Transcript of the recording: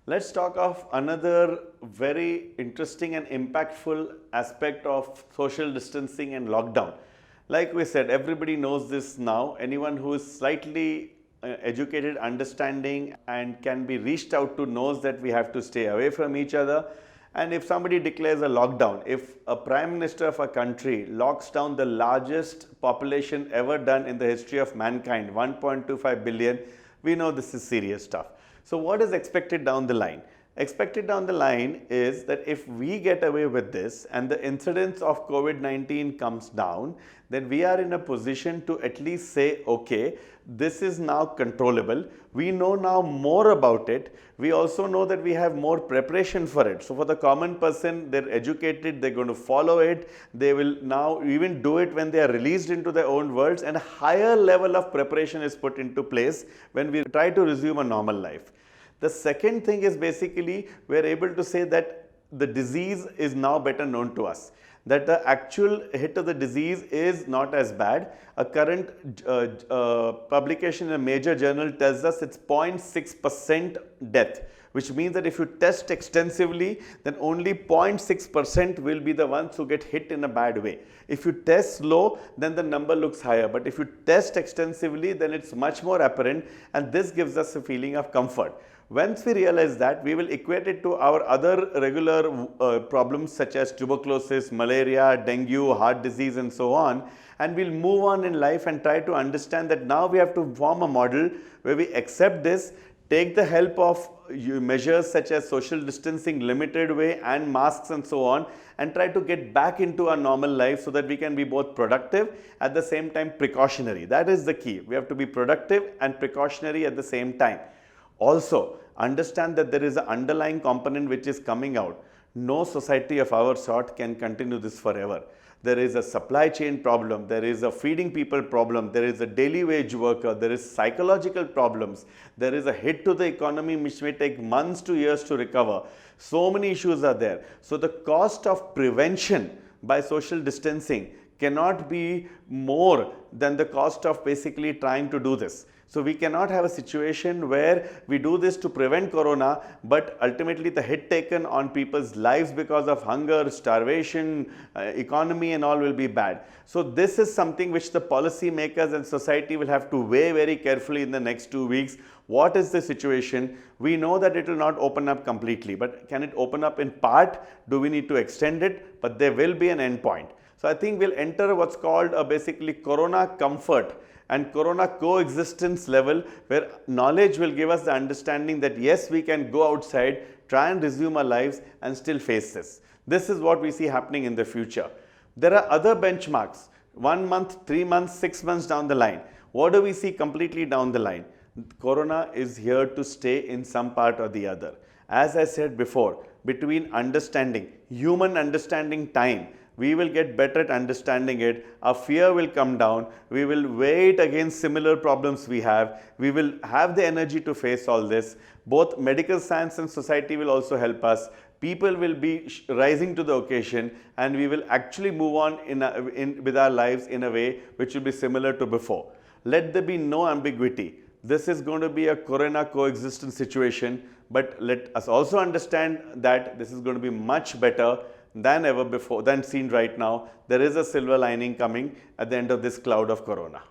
Let's talk of another very interesting and impactful aspect of social distancing and lockdown. Like we said, everybody knows this now. Anyone who is slightly educated, understanding and can be reached out to knows that we have to stay away from each other. And if somebody declares a lockdown, if a prime minister of a country locks down the largest population ever done in the history of mankind, 1.25 billion, we know this is serious stuff. So what is expected down the line? Expected down the line is that if we get away with this and the incidence of COVID-19 comes down, then we are in a position to at least say, okay, this is now controllable. We know now more about it. We also know that we have more preparation for it. So for the common person, they're educated, they're going to follow it. They will now even do it when they are released into their own worlds, and a higher level of preparation is put into place when we try to resume a normal life. The second thing is basically we are able to say that the disease is now better known to us, that the actual hit of the disease is not as bad. A current publication in a major journal tells us it's 0.6% death, which means that if you test extensively, then only 0.6% will be the ones who get hit in a bad way. If you test low, then the number looks higher, but if you test extensively, then it's much more apparent, and this gives us a feeling of comfort. Once we realize that, we will equate it to our other regular problems such as tuberculosis, malaria, dengue, heart disease and so on, and we'll move on in life and try to understand that now we have to form a model where we accept this, take the help of measures such as social distancing, limited way and masks and so on, and try to get back into our normal life so that we can be both productive at the same time precautionary. That is the key. We have to be productive and precautionary at the same time. Also, understand that there is an underlying component which is coming out. No society of our sort can continue this forever. There is a supply chain problem, there is a feeding people problem, there is a daily wage worker, there is psychological problems, there is a hit to the economy which may take months to years to recover. So many issues are there. So the cost of prevention by social distancing cannot be more than the cost of basically trying to do this. So we cannot have a situation where we do this to prevent corona, but ultimately the hit taken on people's lives because of hunger, starvation, economy and all will be bad. So this is something which the policy makers and society will have to weigh very carefully in the next 2 weeks. What is the situation? We know that it will not open up completely, but can it open up in part? Do we need to extend it? But there will be an end point. So I think we'll enter what's called a basically corona comfort and corona coexistence level, where knowledge will give us the understanding that yes, we can go outside, try and resume our lives and still face this. This is what we see happening in the future. There are other benchmarks, 1 month, 3 months, 6 months down the line. What do we see completely down the line? Corona is here to stay in some part or the other. As I said before, between understanding, human understanding time, we will get better at understanding it, our fear will come down, we will weigh it against similar problems we have, we will have the energy to face all this. Both medical science and society will also help us. People will be rising to the occasion, and we will actually move on with our lives in a way which will be similar to before. Let there be no ambiguity. This is going to be a corona coexistence situation, but let us also understand that this is going to be much better than ever before, than seen right now. There is a silver lining coming at the end of this cloud of corona.